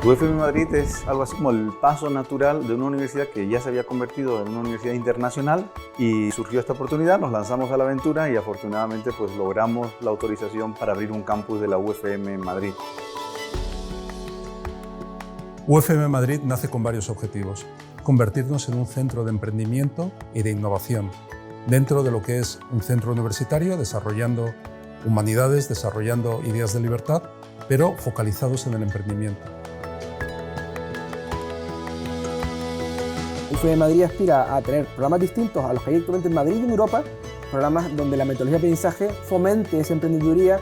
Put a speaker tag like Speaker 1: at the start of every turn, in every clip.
Speaker 1: UFM Madrid es algo así como el paso natural de una universidad que ya se había convertido en una universidad internacional y surgió esta oportunidad, nos lanzamos a la aventura y afortunadamente pues logramos la autorización para abrir un campus de la UFM en Madrid.
Speaker 2: UFM Madrid nace con varios objetivos: convertirnos en un centro de emprendimiento y de innovación dentro de lo que es un centro universitario, desarrollando humanidades, desarrollando ideas de libertad, pero focalizados en el emprendimiento.
Speaker 3: UFM Madrid aspira a tener programas distintos a los que hay actualmente en Madrid y en Europa, programas donde la metodología de aprendizaje fomente esa emprendeduría.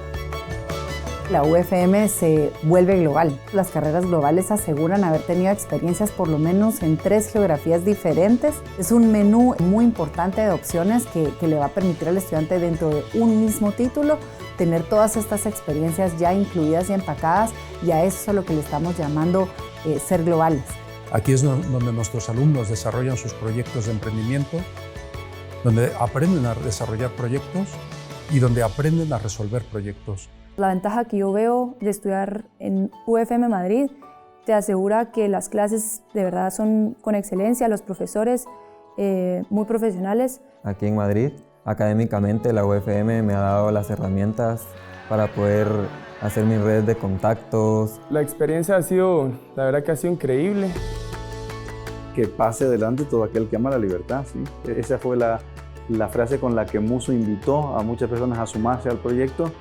Speaker 4: La UFM se vuelve global. Las carreras globales aseguran haber tenido experiencias por lo menos en 3 geografías diferentes. Es un menú muy importante de opciones que le va a permitir al estudiante dentro de un mismo título tener todas estas experiencias ya incluidas y empacadas, y a eso es a lo que le estamos llamando ser globales.
Speaker 2: Aquí es donde nuestros alumnos desarrollan sus proyectos de emprendimiento, donde aprenden a desarrollar proyectos y donde aprenden a resolver proyectos.
Speaker 5: La ventaja que yo veo de estudiar en UFM Madrid te asegura que las clases de verdad son con excelencia, los profesores muy profesionales.
Speaker 6: Aquí en Madrid, académicamente, la UFM me ha dado las herramientas para poder hacer mis redes de contactos.
Speaker 3: La experiencia la verdad que ha sido increíble.
Speaker 1: Que pase adelante todo aquel que ama la libertad, ¿sí? Esa fue la frase con la que Muso invitó a muchas personas a sumarse al proyecto,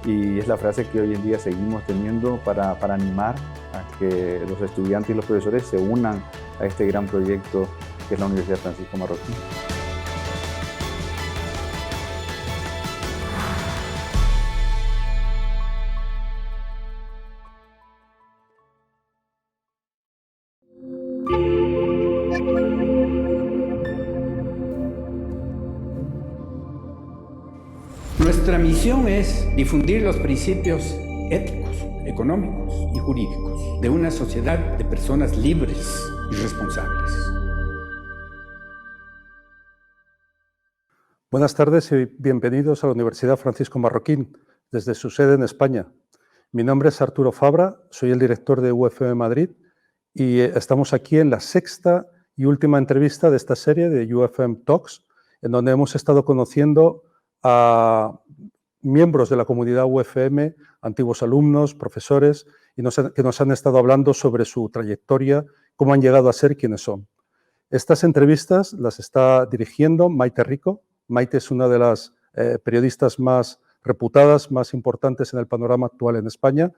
Speaker 1: y es la frase que hoy en día seguimos teniendo para animar a que los estudiantes y los profesores se unan a este gran proyecto que es la Universidad Francisco Marroquín.
Speaker 7: Nuestra misión es difundir los principios éticos, económicos y jurídicos de una sociedad de personas libres y responsables.
Speaker 2: Buenas tardes y bienvenidos a la Universidad Francisco Marroquín, desde su sede en España. Mi nombre es Arturo Fabra, soy el director de UFM Madrid y estamos aquí en la 6ª y última entrevista de esta serie de UFM Talks, en donde hemos estado conociendo a miembros de la comunidad UFM, antiguos alumnos, profesores, que nos han estado hablando sobre su trayectoria, cómo han llegado a ser quienes son. Estas entrevistas las está dirigiendo Maite Rico. Maite es una de las periodistas más reputadas, más importantes en el panorama actual en España.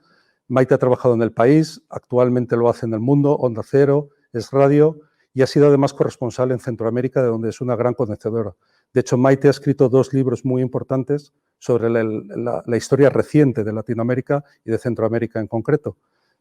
Speaker 2: Maite ha trabajado en El País, actualmente lo hace en El Mundo, Onda Cero, Es Radio, y ha sido además corresponsal en Centroamérica, de donde es una gran conocedora. De hecho, Maite ha escrito 2 libros muy importantes sobre la historia reciente de Latinoamérica y de Centroamérica en concreto.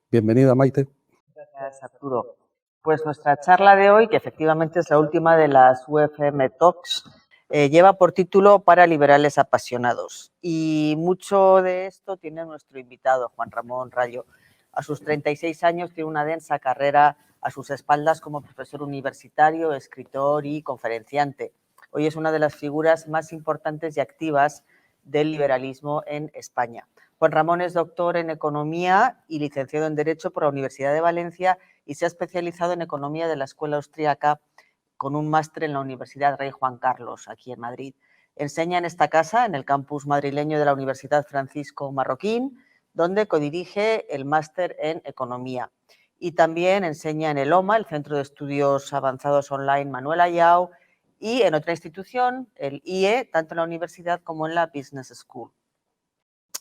Speaker 2: Bienvenida, Maite.
Speaker 8: Gracias, Arturo. Pues nuestra charla de hoy, que efectivamente es la última de las UFM Talks, lleva por título Para liberales apasionados. Y mucho de esto tiene nuestro invitado, Juan Ramón Rayo. A sus 36 años tiene una densa carrera a sus espaldas como profesor universitario, escritor y conferenciante. Hoy es una de las figuras más importantes y activas del liberalismo en España. Juan Ramón es doctor en Economía y licenciado en Derecho por la Universidad de Valencia y se ha especializado en Economía de la Escuela Austríaca con un máster en la Universidad Rey Juan Carlos, aquí en Madrid. Enseña en esta casa, en el campus madrileño de la Universidad Francisco Marroquín, donde codirige el máster en Economía. Y también enseña en el OMA, el Centro de Estudios Avanzados Online Manuel Ayau, y en otra institución, el IE, tanto en la universidad como en la Business School.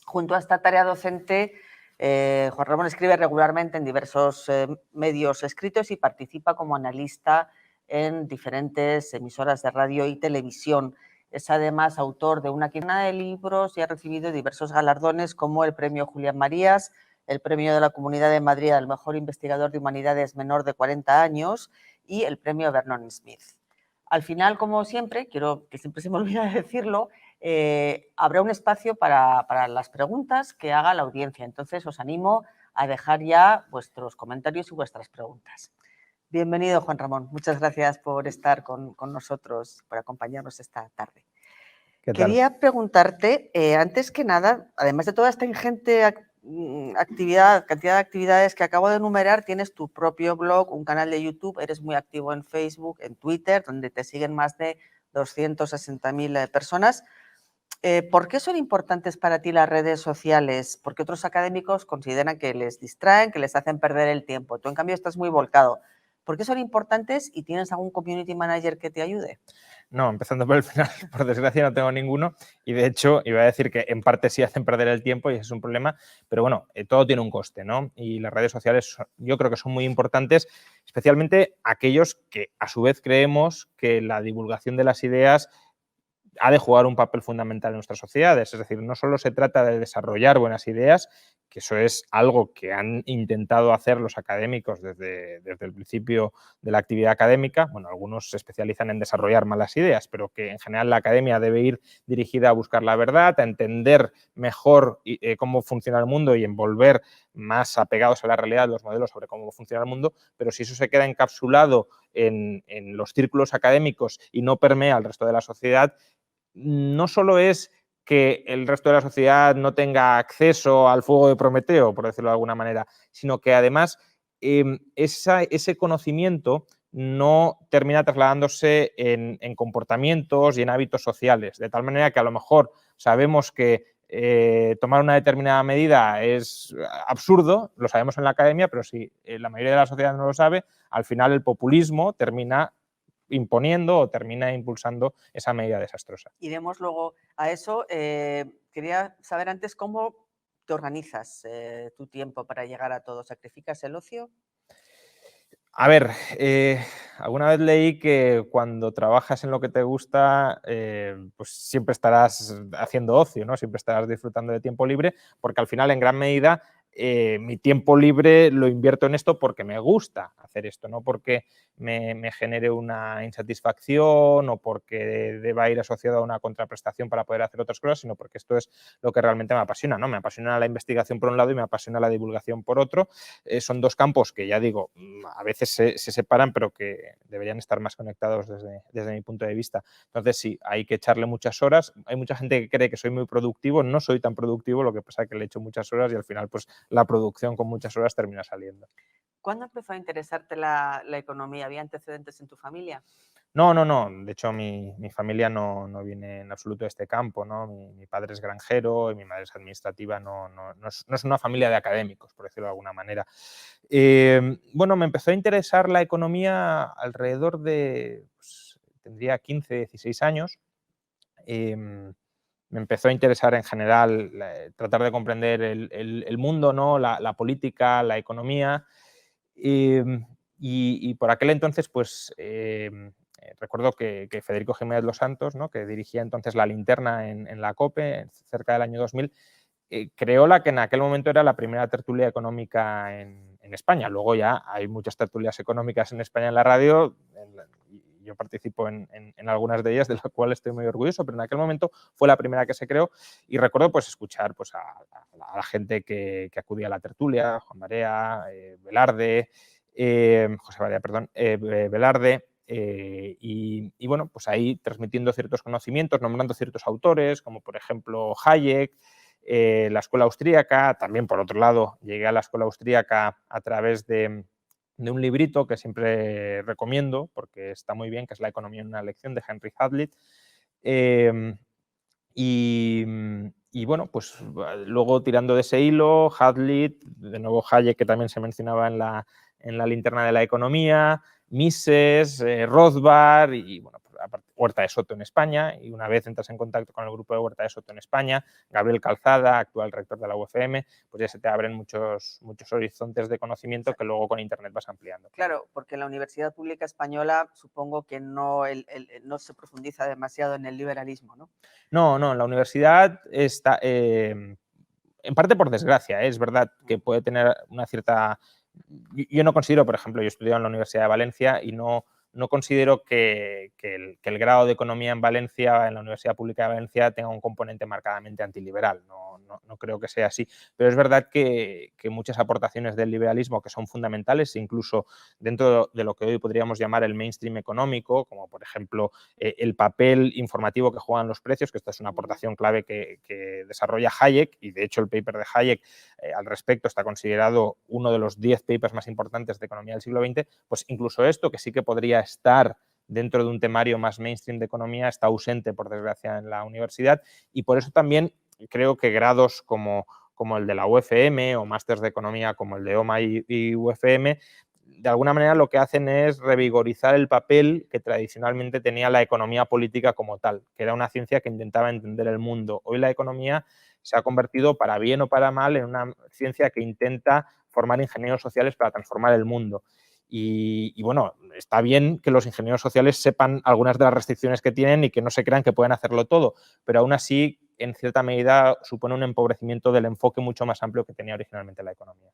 Speaker 8: Junto a esta tarea docente, Juan Ramón escribe regularmente en diversos medios escritos y participa como analista en diferentes emisoras de radio y televisión. Es además autor de una quincena de libros y ha recibido diversos galardones como el Premio Julián Marías, el Premio de la Comunidad de Madrid al Mejor Investigador de Humanidades menor de 40 años y el Premio Vernon Smith. Al final, como siempre, quiero que siempre se me olvida decirlo, habrá un espacio para las preguntas que haga la audiencia. Entonces, os animo a dejar ya vuestros comentarios y vuestras preguntas. Bienvenido, Juan Ramón. Muchas gracias por estar con nosotros, por acompañarnos esta tarde.
Speaker 3: ¿Qué tal?
Speaker 8: Quería preguntarte, antes que nada, además de toda esta ingente cantidad de actividades que acabo de enumerar, tienes tu propio blog, un canal de YouTube, eres muy activo en Facebook, en Twitter, donde te siguen más de 260.000 personas. ¿Por qué son importantes para ti las redes sociales? Porque otros académicos consideran que les distraen, que les hacen perder el tiempo. Tú, en cambio, estás muy volcado. ¿Por qué son importantes y tienes algún community manager que te ayude?
Speaker 9: No, empezando por el final, por desgracia no tengo ninguno y de hecho iba a decir que en parte sí hacen perder el tiempo y ese es un problema, pero bueno, todo tiene un coste, ¿no? Y las redes sociales yo creo que son muy importantes, especialmente aquellos que a su vez creemos que la divulgación de las ideas ha de jugar un papel fundamental en nuestras sociedades. Es decir, no solo se trata de desarrollar buenas ideas, que eso es algo que han intentado hacer los académicos desde el principio de la actividad académica. Bueno, algunos se especializan en desarrollar malas ideas, pero que en general la academia debe ir dirigida a buscar la verdad, a entender mejor cómo funciona el mundo y envolver más apegados a la realidad los modelos sobre cómo funciona el mundo, pero si eso se queda encapsulado en los círculos académicos y no permea al resto de la sociedad, no solo es que el resto de la sociedad no tenga acceso al fuego de Prometeo, por decirlo de alguna manera, sino que además ese conocimiento no termina trasladándose en comportamientos y en hábitos sociales, de tal manera que a lo mejor sabemos que tomar una determinada medida es absurdo, lo sabemos en la academia, pero si la mayoría de la sociedad no lo sabe, al final el populismo termina imponiendo o termina impulsando esa medida desastrosa.
Speaker 8: Iremos luego a eso. Quería saber antes cómo te organizas tu tiempo para llegar a todo. ¿Sacrificas el ocio?
Speaker 9: A ver, alguna vez leí que cuando trabajas en lo que te gusta, pues siempre estarás haciendo ocio, ¿no? Siempre estarás disfrutando de tiempo libre, porque al final, en gran medida, mi tiempo libre lo invierto en esto porque me gusta hacer esto, no porque me genere una insatisfacción o porque deba ir asociado a una contraprestación para poder hacer otras cosas, sino porque esto es lo que realmente me apasiona, ¿no? Me apasiona la investigación por un lado y me apasiona la divulgación por otro. Son dos campos que, ya digo, a veces se separan, pero que deberían estar más conectados desde mi punto de vista. Entonces, sí, hay que echarle muchas horas. Hay mucha gente que cree que soy muy productivo. No soy tan productivo, lo que pasa es que le echo muchas horas y al final, pues, la producción con muchas horas termina saliendo.
Speaker 8: ¿Cuándo empezó a interesarte la economía? ¿Había antecedentes en tu familia?
Speaker 9: No. De hecho, mi familia no viene en absoluto de este campo, ¿no? Mi padre es granjero y mi madre es administrativa. No es una familia de académicos, por decirlo de alguna manera. Bueno, me empezó a interesar la economía alrededor de, pues, tendría 15, 16 años. Me empezó a interesar en general tratar de comprender el mundo, ¿no? La política, la economía. Y por aquel entonces, pues, recuerdo que Federico Jiménez Los Santos, ¿no? Que dirigía entonces La Linterna en la COPE, cerca del año 2000, creó la que en aquel momento era la primera tertulia económica en España. Luego ya hay muchas tertulias económicas en España en la radio, yo participo en algunas de ellas, de las cuales estoy muy orgulloso, pero en aquel momento fue la primera que se creó y recuerdo, pues, escuchar, pues, a la gente que acudía a la tertulia, Juan Barea, Velarde, José Barea, perdón, Velarde, y bueno, pues ahí transmitiendo ciertos conocimientos, nombrando ciertos autores, como por ejemplo Hayek, la escuela austríaca. También, por otro lado, llegué a la escuela austríaca a través de un librito que siempre recomiendo porque está muy bien, que es La economía en una lección, de Henry Hazlitt. Y bueno, pues luego, tirando de ese hilo, Hazlitt, de nuevo Hayek, que también se mencionaba en la linterna de la economía, Mises, Rothbard y, bueno, pues, aparte, Huerta de Soto en España. Y una vez entras en contacto con el grupo de Huerta de Soto en España, Gabriel Calzada, actual rector de la UFM, pues ya se te abren muchos horizontes de conocimiento que luego con Internet vas ampliando.
Speaker 8: Claro, porque en la Universidad Pública Española supongo que no se profundiza demasiado en el liberalismo, ¿no?
Speaker 9: No, la universidad está, en parte por desgracia, es verdad que puede tener una cierta... Yo no considero, por ejemplo, yo he estudiado en la Universidad de Valencia y no no considero que el grado de economía en Valencia, en la Universidad Pública de Valencia, tenga un componente marcadamente antiliberal. No creo que sea así. Pero es verdad que muchas aportaciones del liberalismo que son fundamentales, incluso dentro de lo que hoy podríamos llamar el mainstream económico, como por ejemplo el papel informativo que juegan los precios, que esta es una aportación clave que desarrolla Hayek, y de hecho el paper de Hayek al respecto está considerado uno de los 10 papers más importantes de economía del siglo XX, pues incluso esto, que sí que podría estar dentro de un temario más mainstream de economía, está ausente, por desgracia, en la universidad, y por eso también creo que grados como el de la UFM o másters de economía como el de OMA y UFM, de alguna manera lo que hacen es revigorizar el papel que tradicionalmente tenía la economía política como tal, que era una ciencia que intentaba entender el mundo. Hoy la economía se ha convertido, para bien o para mal, en una ciencia que intenta formar ingenieros sociales para transformar el mundo. Y bueno, está bien que los ingenieros sociales sepan algunas de las restricciones que tienen y que no se crean que pueden hacerlo todo, pero aún así, en cierta medida, supone un empobrecimiento del enfoque mucho más amplio que tenía originalmente la economía.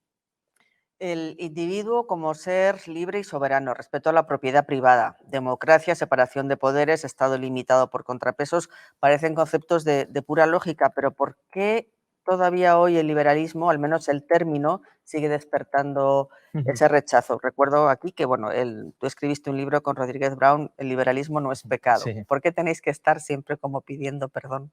Speaker 8: El individuo como ser libre y soberano, respeto a la propiedad privada, democracia, separación de poderes, Estado limitado por contrapesos, parecen conceptos de pura lógica, pero ¿por qué todavía hoy el liberalismo, al menos el término, sigue despertando ese rechazo? Recuerdo aquí que, bueno, tú escribiste un libro con Rodríguez Brown, El liberalismo no es pecado.
Speaker 9: Sí.
Speaker 8: ¿Por qué tenéis que estar siempre como pidiendo perdón?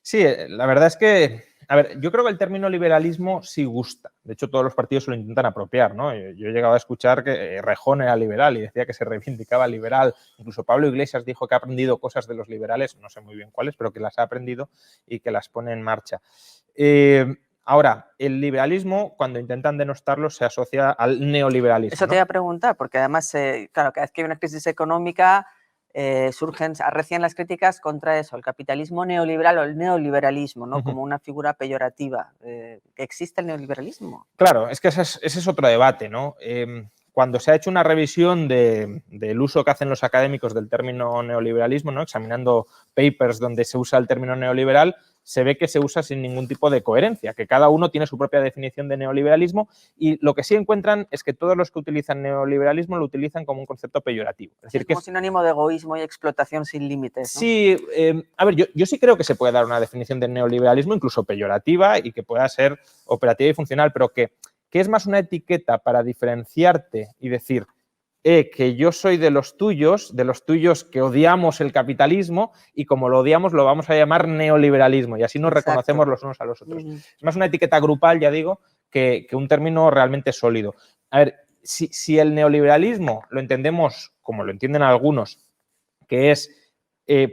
Speaker 9: Sí, la verdad es que, a ver, yo creo que el término liberalismo sí gusta. De hecho, todos los partidos se lo intentan apropiar, ¿no? Yo he llegado a escuchar que Rejón era liberal y decía que se reivindicaba liberal. Incluso Pablo Iglesias dijo que ha aprendido cosas de los liberales, no sé muy bien cuáles, pero que las ha aprendido y que las pone en marcha. Ahora, el liberalismo, cuando intentan denostarlo, se asocia al neoliberalismo.
Speaker 8: Eso te iba a preguntar, porque además, claro, cada vez que hay una crisis económica, arrecian las críticas contra eso, el capitalismo neoliberal o el neoliberalismo, ¿no? Como una figura peyorativa. ¿Que existe el neoliberalismo?
Speaker 9: Claro, es que ese es otro debate, ¿no? Cuando se ha hecho una revisión del uso que hacen los académicos del término neoliberalismo, ¿no? Examinando papers donde se usa el término neoliberal, se ve que se usa sin ningún tipo de coherencia, que cada uno tiene su propia definición de neoliberalismo, y lo que sí encuentran es que todos los que utilizan neoliberalismo lo utilizan como un concepto peyorativo. Es decir,
Speaker 8: como sinónimo de egoísmo y explotación sin límites, ¿no?
Speaker 9: Sí, a ver, yo sí creo que se puede dar una definición de neoliberalismo, incluso peyorativa, y que pueda ser operativa y funcional, pero que es más una etiqueta para diferenciarte y decir que yo soy de los tuyos que odiamos el capitalismo, y como lo odiamos lo vamos a llamar neoliberalismo, y así nos reconocemos los unos a los otros. Es más una etiqueta grupal, ya digo, que un término realmente sólido. A ver, si el neoliberalismo lo entendemos como lo entienden algunos, que es,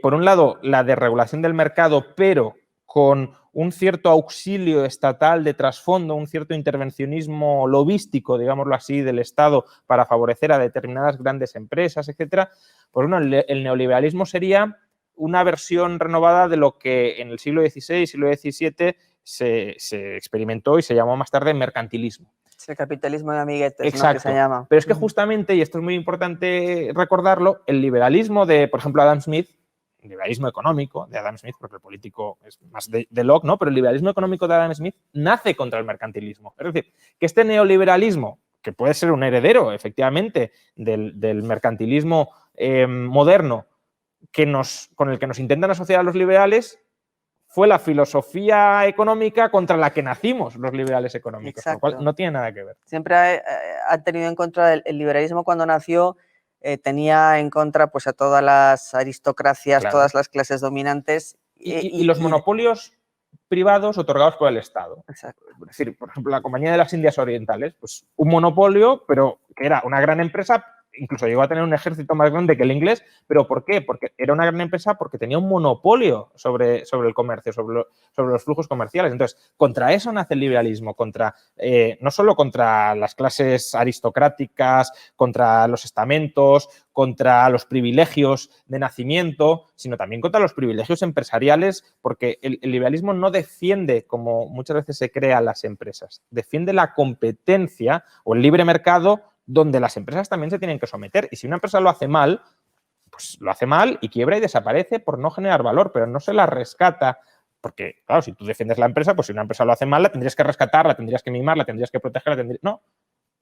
Speaker 9: por un lado, la desregulación del mercado, pero con un cierto auxilio estatal de trasfondo, un cierto intervencionismo lobístico, digámoslo así, del Estado para favorecer a determinadas grandes empresas, etcétera, pues bueno, el neoliberalismo sería una versión renovada de lo que en el siglo XVI y siglo XVII se experimentó y se llamó más tarde mercantilismo.
Speaker 8: El capitalismo de amiguetes,
Speaker 9: exacto,
Speaker 8: ¿no? Que se llama.
Speaker 9: Pero es que justamente, y esto es muy importante recordarlo, el liberalismo de, por ejemplo, Adam Smith, el liberalismo económico de Adam Smith, porque el político es más de Locke, ¿no? Pero el liberalismo económico de Adam Smith nace contra el mercantilismo. Es decir, que este neoliberalismo, que puede ser un heredero, efectivamente, del mercantilismo moderno, con el que nos intentan asociar a los liberales, fue la filosofía económica contra la que nacimos los liberales económicos, lo cual no tiene nada que ver.
Speaker 8: Siempre ha tenido en contra el liberalismo cuando nació, tenía en contra pues a todas las aristocracias, claro, todas las clases dominantes.
Speaker 9: Y los monopolios privados otorgados por el Estado.
Speaker 8: Exacto.
Speaker 9: Es decir, por ejemplo, la Compañía de las Indias Orientales, pues un monopolio, pero que era una gran empresa, incluso llegó a tener un ejército más grande que el inglés. ¿Pero por qué? Porque era una gran empresa porque tenía un monopolio sobre el comercio, sobre los flujos comerciales. Entonces, contra eso nace el liberalismo, no solo contra las clases aristocráticas, contra los estamentos, contra los privilegios de nacimiento, sino también contra los privilegios empresariales, porque el liberalismo no defiende, como muchas veces se cree, a las empresas, defiende la competencia o el libre mercado, donde las empresas también se tienen que someter. Y si una empresa lo hace mal, pues lo hace mal y quiebra y desaparece por no generar valor, pero no se la rescata. Porque, claro, si tú defiendes la empresa, pues si una empresa lo hace mal, la tendrías que rescatar, la tendrías que mimar, la tendrías que proteger, no.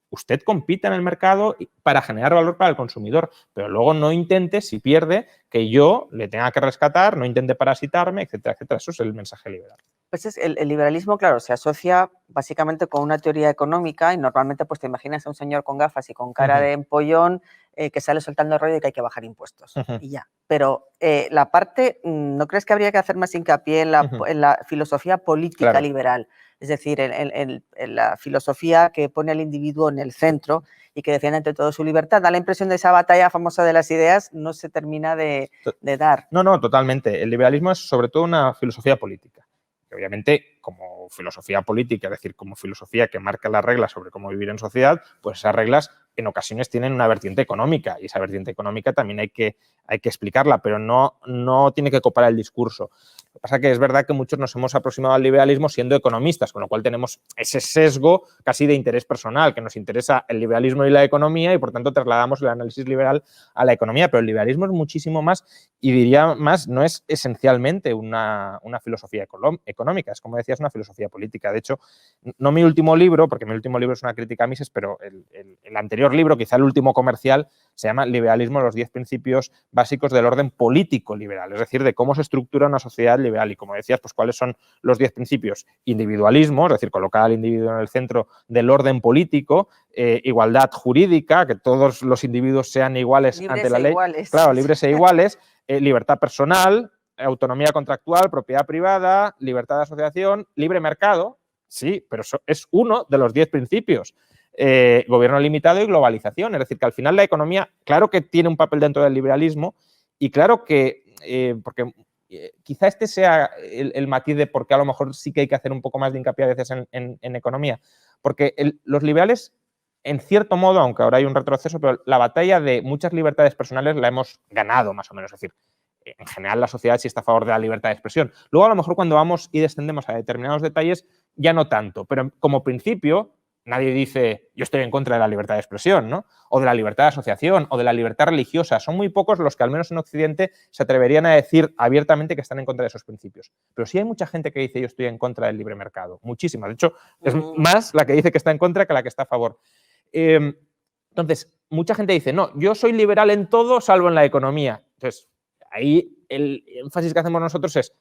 Speaker 9: usted compita en el mercado para generar valor para el consumidor, pero luego no intente, si pierde, que yo le tenga que rescatar, no intente parasitarme, etcétera, etcétera. Eso es el mensaje liberal.
Speaker 8: Pues el liberalismo, claro, se asocia básicamente con una teoría económica y normalmente pues te imaginas a un señor con gafas y con cara de empollón que sale soltando el rollo de que hay que bajar impuestos y ya. Pero la parte, ¿no crees que habría que hacer más hincapié en la filosofía política liberal? Es decir, en la filosofía que pone al individuo en el centro y que defiende ante todo su libertad. Da la impresión de esa batalla famosa de las ideas no se termina de dar.
Speaker 9: No, totalmente. El liberalismo es sobre todo una filosofía política. Que obviamente, como filosofía política, es decir, como filosofía que marca las reglas sobre cómo vivir en sociedad, pues esas reglas en ocasiones tienen una vertiente económica y esa vertiente económica también hay que explicarla, pero no tiene que copar el discurso. Lo que pasa es que es verdad que muchos nos hemos aproximado al liberalismo siendo economistas, con lo cual tenemos ese sesgo casi de interés personal, que nos interesa el liberalismo y la economía y por tanto trasladamos el análisis liberal a la economía, pero el liberalismo es muchísimo más y diría más, no es esencialmente una filosofía económica, es como decía, es una filosofía política. De hecho, no mi último libro, porque mi último libro es una crítica a Mises, pero el anterior libro, quizá el último comercial, se llama Liberalismo, los 10 principios básicos del orden político liberal, es decir, de cómo se estructura una sociedad liberal. Y como decías, pues cuáles son los 10 principios. Individualismo, es decir, colocar al individuo en el centro del orden político, igualdad jurídica, que todos los individuos sean iguales ante la ley. Claro, libres e iguales. Libertad personal, autonomía contractual, propiedad privada, libertad de asociación, libre mercado, sí, pero eso es uno de los 10 principios. Gobierno limitado y globalización, es decir, que al final la economía, claro que tiene un papel dentro del liberalismo y claro que, porque quizá este sea el matiz de por qué a lo mejor sí que hay que hacer un poco más de hincapié a veces en economía, porque los liberales, en cierto modo, aunque ahora hay un retroceso, pero la batalla de muchas libertades personales la hemos ganado más o menos, es decir, en general la sociedad sí está a favor de la libertad de expresión. Luego a lo mejor cuando vamos y descendemos a determinados detalles ya no tanto, pero como principio nadie dice yo estoy en contra de la libertad de expresión, ¿no? O de la libertad de asociación o de la libertad religiosa. Son muy pocos los que al menos en Occidente se atreverían a decir abiertamente que están en contra de esos principios. Pero sí hay mucha gente que dice yo estoy en contra del libre mercado, muchísima. De hecho, es más la que dice que está en contra que la que está a favor. Entonces, mucha gente dice, no, yo soy liberal en todo salvo en la economía. Entonces, ahí el énfasis que hacemos nosotros es,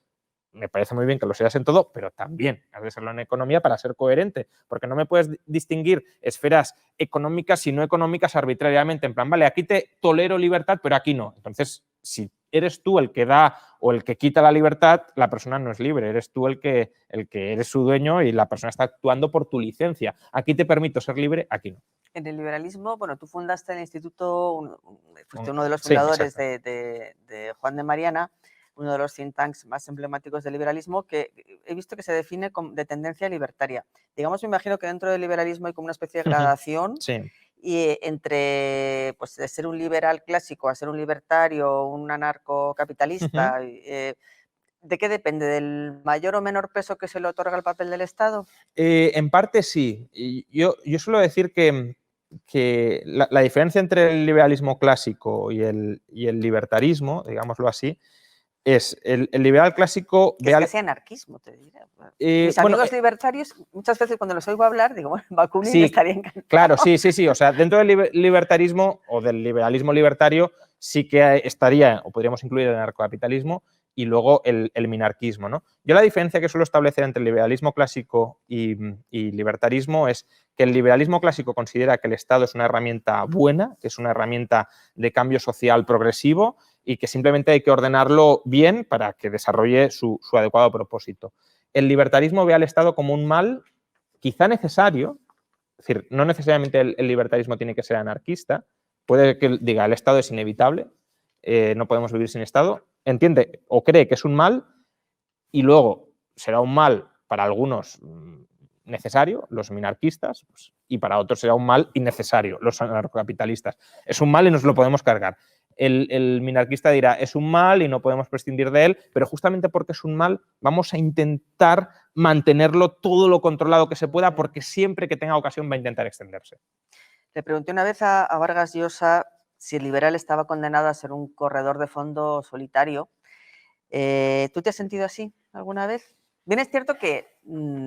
Speaker 9: me parece muy bien que lo seas en todo, pero también has de serlo en economía para ser coherente, porque no me puedes distinguir esferas económicas y no económicas arbitrariamente, en plan, vale, aquí te tolero libertad, pero aquí no. Entonces, si eres tú el que da o el que quita la libertad, la persona no es libre, eres tú el que eres su dueño y la persona está actuando por tu licencia. Aquí te permito ser libre, aquí no.
Speaker 8: En el liberalismo, bueno, tú fundaste el instituto, fuiste uno de los fundadores de Juan de Mariana, uno de los think tanks más emblemáticos del liberalismo, que he visto que se define de tendencia libertaria. Digamos, me imagino que dentro del liberalismo hay como una especie de gradación y entre pues, de ser un liberal clásico a ser un libertario, un anarcocapitalista. ¿De qué depende? ¿Del mayor o menor peso que se le otorga al papel del Estado?
Speaker 9: En parte sí. Yo suelo decir que la diferencia entre el liberalismo clásico y el libertarismo, digámoslo así, es el liberal clásico...
Speaker 8: Que es casi anarquismo, te diré. Mis amigos libertarios, muchas veces cuando los oigo hablar, digo, bueno, Bakunin estaría encantado.
Speaker 9: Claro, sí. O sea, dentro del libertarismo o del liberalismo libertario sí que estaría, o podríamos incluir el anarcocapitalismo y luego el minarquismo, ¿no? Yo la diferencia que suelo establecer entre el liberalismo clásico y libertarismo es que el liberalismo clásico considera que el Estado es una herramienta buena, que es una herramienta de cambio social progresivo y que simplemente hay que ordenarlo bien para que desarrolle su adecuado propósito. El libertarismo ve al Estado como un mal quizá necesario, es decir, no necesariamente el libertarismo tiene que ser anarquista, puede que diga el Estado es inevitable, no podemos vivir sin Estado, entiende o cree que es un mal y luego será un mal para algunos necesario, los minarquistas, pues, y para otros será un mal innecesario, los anarcocapitalistas. Es un mal y nos lo podemos cargar. El minarquista dirá, es un mal y no podemos prescindir de él, pero justamente porque es un mal vamos a intentar mantenerlo todo lo controlado que se pueda porque siempre que tenga ocasión va a intentar extenderse.
Speaker 8: Le pregunté una vez a Vargas Llosa si el liberal estaba condenado a ser un corredor de fondo solitario. ¿Tú te has sentido así alguna vez? Bien es cierto que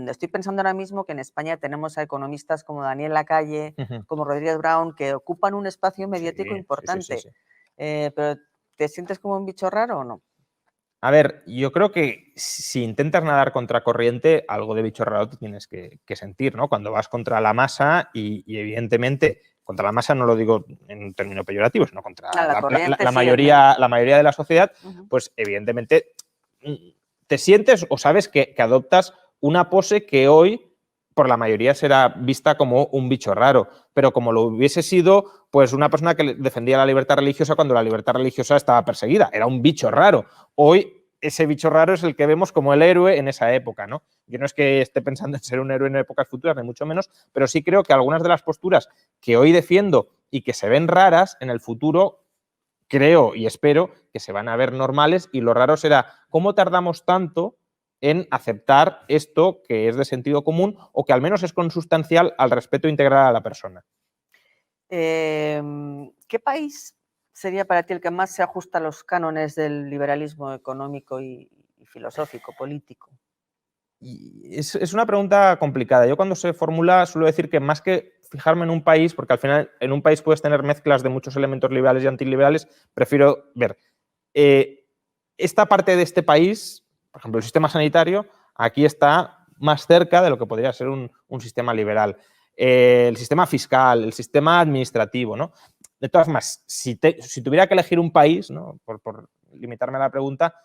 Speaker 8: estoy pensando ahora mismo que en España tenemos a economistas como Daniel Lacalle, como Rodríguez Brown, que ocupan un espacio mediático importante. Pero ¿te sientes como un bicho raro o no?
Speaker 9: A ver, yo creo que si intentas nadar contra corriente, algo de bicho raro te tienes que sentir, ¿no? Cuando vas contra la masa y evidentemente, contra la masa no lo digo en un término peyorativo, sino contra la mayoría de la sociedad, pues evidentemente te sientes o sabes que adoptas una pose que hoy por la mayoría será vista como un bicho raro, pero como lo hubiese sido pues una persona que defendía la libertad religiosa cuando la libertad religiosa estaba perseguida, era un bicho raro. Hoy ese bicho raro es el que vemos como el héroe en esa época, ¿no? Yo no es que esté pensando en ser un héroe en épocas futuras, ni mucho menos, pero sí creo que algunas de las posturas que hoy defiendo y que se ven raras en el futuro, creo y espero que se van a ver normales, y lo raro será cómo tardamos tanto en aceptar esto que es de sentido común o que al menos es consustancial al respeto integral a la persona.
Speaker 8: ¿Qué país sería para ti el que más se ajusta a los cánones del liberalismo económico y filosófico, político?
Speaker 9: Y es una pregunta complicada. Yo cuando se formula suelo decir que más que fijarme en un país, porque al final en un país puedes tener mezclas de muchos elementos liberales y antiliberales, prefiero ver esta parte de este país. Por ejemplo, el sistema sanitario aquí está más cerca de lo que podría ser un sistema liberal. El sistema fiscal, el sistema administrativo, ¿no? De todas formas, si tuviera que elegir un país, ¿no? por limitarme a la pregunta,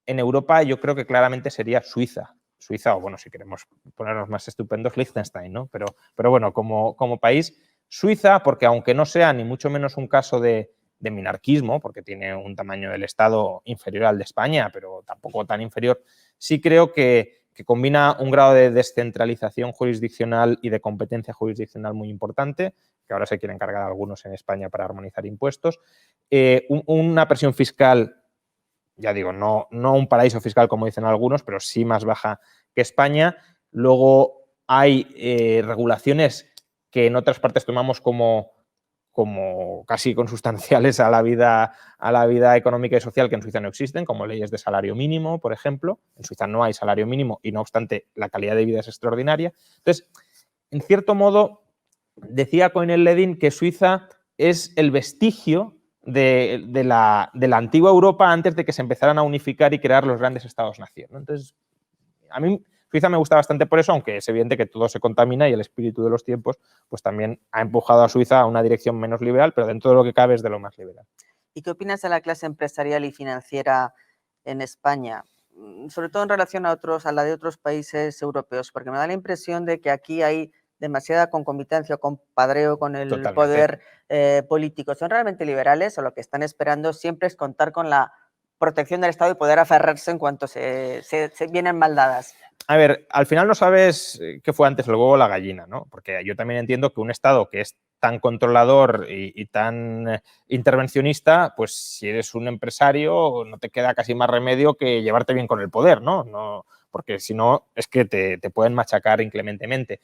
Speaker 9: en Europa yo creo que claramente sería Suiza. Suiza, o bueno, si queremos ponernos más estupendos, Liechtenstein, ¿no? Pero bueno, como país, Suiza, porque aunque no sea ni mucho menos un caso de minarquismo, porque tiene un tamaño del Estado inferior al de España, pero tampoco tan inferior, sí creo que combina un grado de descentralización jurisdiccional y de competencia jurisdiccional muy importante, que ahora se quieren cargar algunos en España para armonizar impuestos, una presión fiscal, ya digo, no un paraíso fiscal como dicen algunos, pero sí más baja que España. Luego hay regulaciones que en otras partes tomamos como casi consustanciales a la vida económica y social, que en Suiza no existen, como leyes de salario mínimo, por ejemplo. En Suiza no hay salario mínimo y no obstante la calidad de vida es extraordinaria. Entonces, en cierto modo, decía Coinel-Ledin que Suiza es el vestigio de la antigua Europa antes de que se empezaran a unificar y crear los grandes estados-nación, ¿no? Entonces, a mí Suiza me gusta bastante por eso, aunque es evidente que todo se contamina y el espíritu de los tiempos pues también ha empujado a Suiza a una dirección menos liberal, pero dentro de lo que cabe es de lo más liberal.
Speaker 8: ¿Y qué opinas de la clase empresarial y financiera en España? Sobre todo en relación a la de otros países europeos, porque me da la impresión de que aquí hay demasiada concomitancia, compadreo con el poder político. ¿Son realmente liberales o lo que están esperando siempre es contar con la protección del Estado y poder aferrarse en cuanto se vienen mal dadas?
Speaker 9: A ver, al final no sabes qué fue antes el huevo o la gallina, ¿no? Porque yo también entiendo que un Estado que es tan controlador y tan intervencionista, pues si eres un empresario no te queda casi más remedio que llevarte bien con el poder, ¿no? Porque si no es que te pueden machacar inclementemente.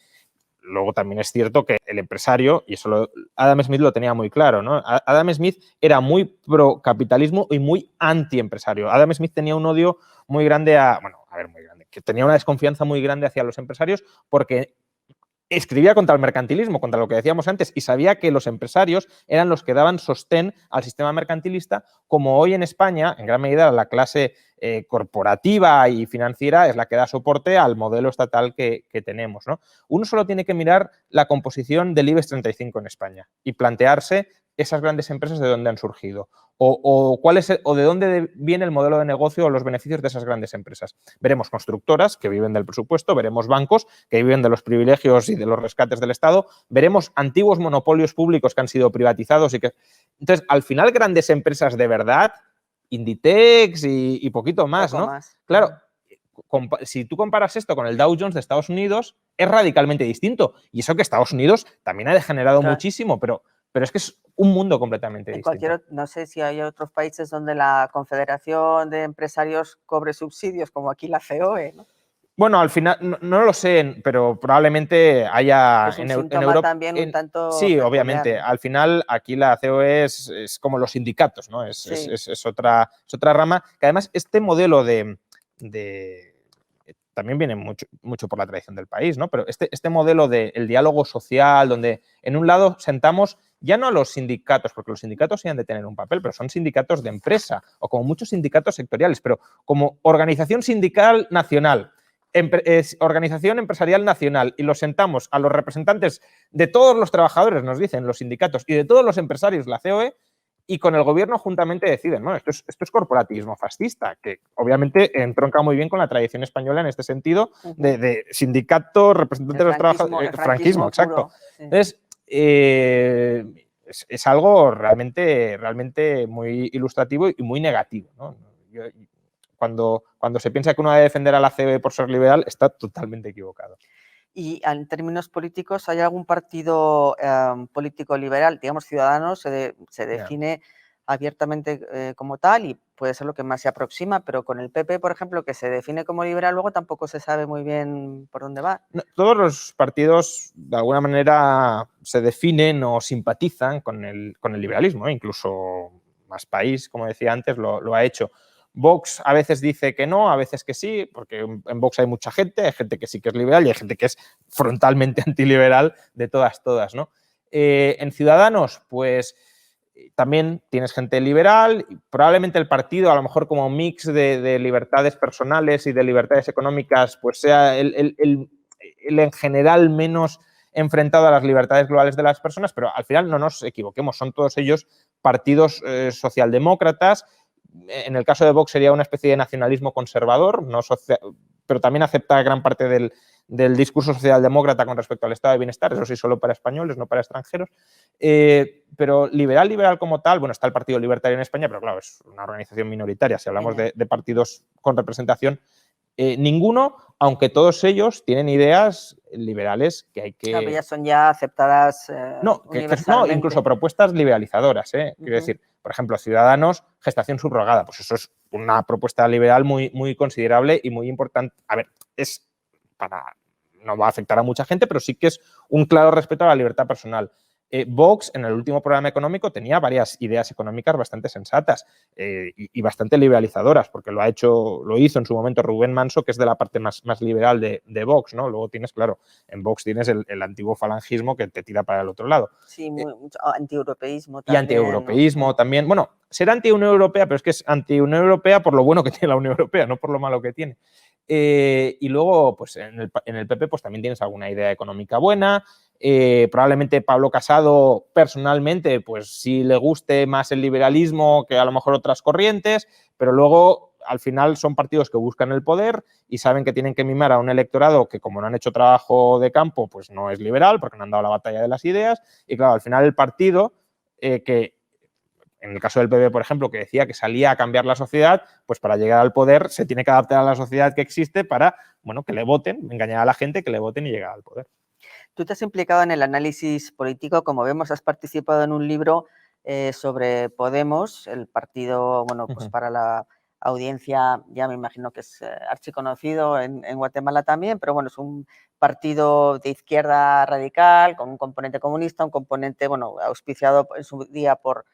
Speaker 9: Luego también es cierto que el empresario, y eso Adam Smith lo tenía muy claro, ¿no? Adam Smith era muy pro capitalismo y muy anti-empresario. Adam Smith tenía un odio muy grande muy grande, que tenía una desconfianza muy grande hacia los empresarios porque escribía contra el mercantilismo, contra lo que decíamos antes, y sabía que los empresarios eran los que daban sostén al sistema mercantilista, como hoy en España, en gran medida, la clase corporativa y financiera es la que da soporte al modelo estatal que tenemos, ¿no? Uno solo tiene que mirar la composición del IBEX 35 en España y plantearse esas grandes empresas de dónde han surgido o de dónde viene el modelo de negocio o los beneficios de esas grandes empresas. Veremos constructoras que viven del presupuesto, veremos bancos que viven de los privilegios y de los rescates del Estado, veremos antiguos monopolios públicos que han sido privatizados Entonces, al final, grandes empresas de verdad, Inditex y poquito más, ¿no? Claro, si tú comparas esto con el Dow Jones de Estados Unidos, es radicalmente distinto. Y eso que Estados Unidos también ha degenerado muchísimo, pero es que es un mundo completamente distinto.
Speaker 8: No sé si hay otros países donde la Confederación de Empresarios cobre subsidios, como aquí la COE, ¿no?
Speaker 9: Bueno, al final, no lo sé, pero probablemente haya
Speaker 8: en Europa también un tanto
Speaker 9: sí, peculiar, obviamente. ¿No? Al final, aquí la COE es como los sindicatos, ¿no? Es otra rama. Que además, este modelo de también viene mucho por la tradición del país, ¿no? Pero este modelo del diálogo social, donde en un lado sentamos ya no a los sindicatos, porque los sindicatos sí han de tener un papel, pero son sindicatos de empresa o como muchos sindicatos sectoriales, pero como organización sindical nacional, organización empresarial nacional, y los sentamos a los representantes de todos los trabajadores, nos dicen los sindicatos, y de todos los empresarios, la COE, y con el gobierno juntamente deciden, ¿no? Esto es corporativismo fascista, que obviamente entronca muy bien con la tradición española en este sentido de sindicato, representante de los trabajadores, franquismo, exacto. Sí. Entonces, es algo realmente muy ilustrativo y muy negativo, ¿no? Cuando se piensa que uno debe defender a la COE por ser liberal, está totalmente equivocado.
Speaker 8: Y en términos políticos, ¿hay algún partido político liberal? Digamos, Ciudadanos se define abiertamente como tal y puede ser lo que más se aproxima, pero con el PP, por ejemplo, que se define como liberal, luego tampoco se sabe muy bien por dónde va.
Speaker 9: No, todos los partidos, de alguna manera, se definen o simpatizan con el liberalismo, ¿eh? Incluso Más País, como decía antes, lo ha hecho. Vox a veces dice que no, a veces que sí, porque en Vox hay mucha gente, hay gente que sí que es liberal y hay gente que es frontalmente antiliberal de todas, ¿no? En Ciudadanos, pues también tienes gente liberal, y probablemente el partido, a lo mejor como mix de libertades personales y de libertades económicas, pues sea el en general menos enfrentado a las libertades globales de las personas, pero al final no nos equivoquemos, son todos ellos partidos socialdemócratas. En el caso de Vox sería una especie de nacionalismo conservador, pero también acepta gran parte del discurso socialdemócrata con respecto al estado de bienestar, eso sí, solo para españoles, no para extranjeros. Pero liberal como tal, bueno, está el Partido Libertario en España, pero claro, es una organización minoritaria. Si hablamos de partidos con representación, ninguno, aunque todos ellos tienen ideas liberales que hay que...
Speaker 8: Claro, ya son ya aceptadas
Speaker 9: no, incluso propuestas liberalizadoras, quiero decir, por ejemplo, Ciudadanos, gestación subrogada, pues eso es una propuesta liberal muy considerable y muy importante. A ver, no va a afectar a mucha gente, pero sí que es un claro respeto a la libertad personal. Vox, en el último programa económico, tenía varias ideas económicas bastante sensatas y bastante liberalizadoras, porque lo hizo en su momento Rubén Manso, que es de la parte más liberal de Vox, ¿no? Luego tienes, claro, en Vox tienes el antiguo falangismo que te tira para el otro lado.
Speaker 8: Sí, mucho antieuropeísmo también.
Speaker 9: Y antieuropeísmo también. Bueno, ser anti-Unión Europea, pero es que es anti-Unión Europea por lo bueno que tiene la Unión Europea, no por lo malo que tiene. Y luego, pues en el PP pues también tienes alguna idea económica buena. Probablemente Pablo Casado personalmente pues sí le guste más el liberalismo que a lo mejor otras corrientes, pero luego al final son partidos que buscan el poder y saben que tienen que mimar a un electorado que, como no han hecho trabajo de campo, pues no es liberal porque no han dado la batalla de las ideas. Y claro, al final el partido que en el caso del PP, por ejemplo, que decía que salía a cambiar la sociedad, pues para llegar al poder se tiene que adaptar a la sociedad que existe para, bueno, que le voten, engañar a la gente, que le voten y llegar al poder.
Speaker 8: Tú te has implicado en el análisis político, como vemos, has participado en un libro sobre Podemos, el partido, bueno, pues para la audiencia, ya me imagino que es archiconocido en Guatemala también, pero bueno, es un partido de izquierda radical, con un componente comunista, un componente, bueno, auspiciado en su día por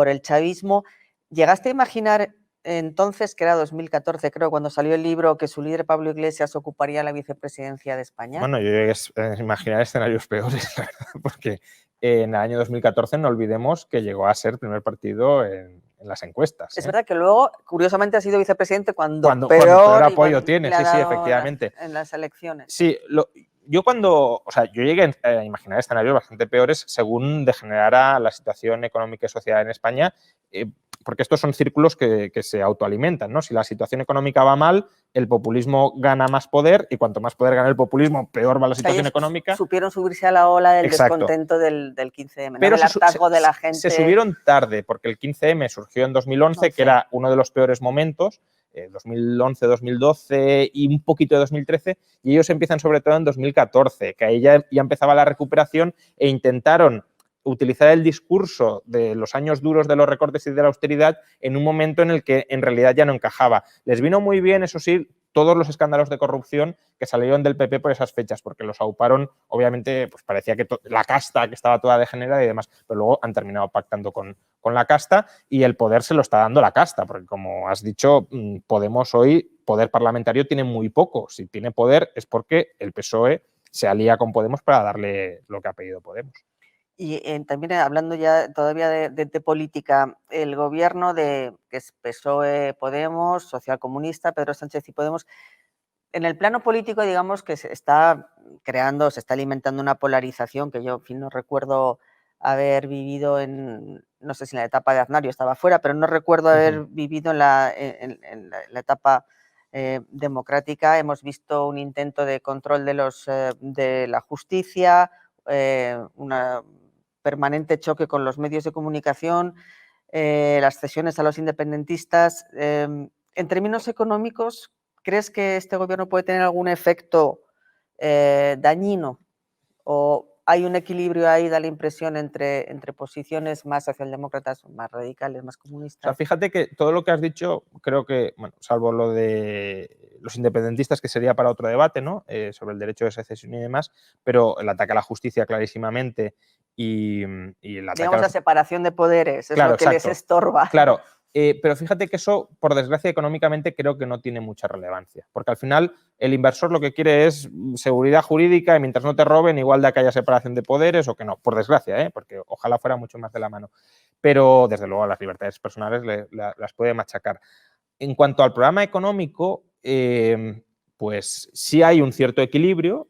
Speaker 8: el chavismo. ¿Llegaste a imaginar entonces, que era 2014, creo, cuando salió el libro, que su líder Pablo Iglesias ocuparía la vicepresidencia de España?
Speaker 9: Bueno, yo llegué a imaginar escenarios peores, la verdad, porque en el año 2014 no olvidemos que llegó a ser primer partido en las encuestas.
Speaker 8: Es verdad que luego, curiosamente, ha sido vicepresidente cuando
Speaker 9: peor apoyo tiene, sí, efectivamente.
Speaker 8: En las elecciones.
Speaker 9: Sí, yo llegué a imaginar escenarios bastante peores según degenerara la situación económica y social en España, porque estos son círculos que se autoalimentan, ¿no? Si la situación económica va mal, el populismo gana más poder y cuanto más poder gana el populismo, peor va la situación económica.
Speaker 8: Supieron subirse a la ola del descontento del 15M,
Speaker 9: pero
Speaker 8: ¿no? El hartazgo de la gente.
Speaker 9: Se subieron tarde, porque el 15M surgió en 2011, que era uno de los peores momentos, 2011, 2012 y un poquito de 2013, y ellos empiezan sobre todo en 2014, que ahí ya empezaba la recuperación e intentaron utilizar el discurso de los años duros de los recortes y de la austeridad en un momento en el que en realidad ya no encajaba. Les vino muy bien, eso sí, todos los escándalos de corrupción que salieron del PP por esas fechas, porque los auparon, obviamente, pues parecía que la casta que estaba toda degenerada y demás, pero luego han terminado pactando con la casta y el poder se lo está dando la casta, porque como has dicho, Podemos hoy poder parlamentario tiene muy poco. Si tiene poder es porque el PSOE se alía con Podemos para darle lo que ha pedido Podemos.
Speaker 8: Y también hablando ya todavía de política, el gobierno que es PSOE, Podemos, Socialcomunista, Pedro Sánchez y Podemos, en el plano político, digamos que se está creando, se está alimentando una polarización que yo, en fin, no recuerdo haber vivido no sé si en la etapa de Aznar, yo estaba fuera, pero no recuerdo haber vivido en la etapa democrática. Hemos visto un intento de control de la justicia, una permanente choque con los medios de comunicación, las cesiones a los independentistas. En términos económicos, ¿crees que este gobierno puede tener algún efecto dañino? ¿O hay un equilibrio ahí, da la impresión, entre posiciones más socialdemócratas, más radicales, más comunistas?
Speaker 9: O sea, fíjate que todo lo que has dicho, creo que, bueno, salvo lo de los independentistas, que sería para otro debate, ¿no? Sobre el derecho de secesión y demás, pero el ataque a la justicia clarísimamente y el ataque
Speaker 8: digamos, la separación de poderes, es lo que les estorba.
Speaker 9: Claro, pero fíjate que eso, por desgracia, económicamente creo que no tiene mucha relevancia, porque al final el inversor lo que quiere es seguridad jurídica y mientras no te roben, igual de que haya separación de poderes o que no, por desgracia, porque ojalá fuera mucho más de la mano. Pero, desde luego, a las libertades personales las puede machacar. En cuanto al programa económico, pues sí hay un cierto equilibrio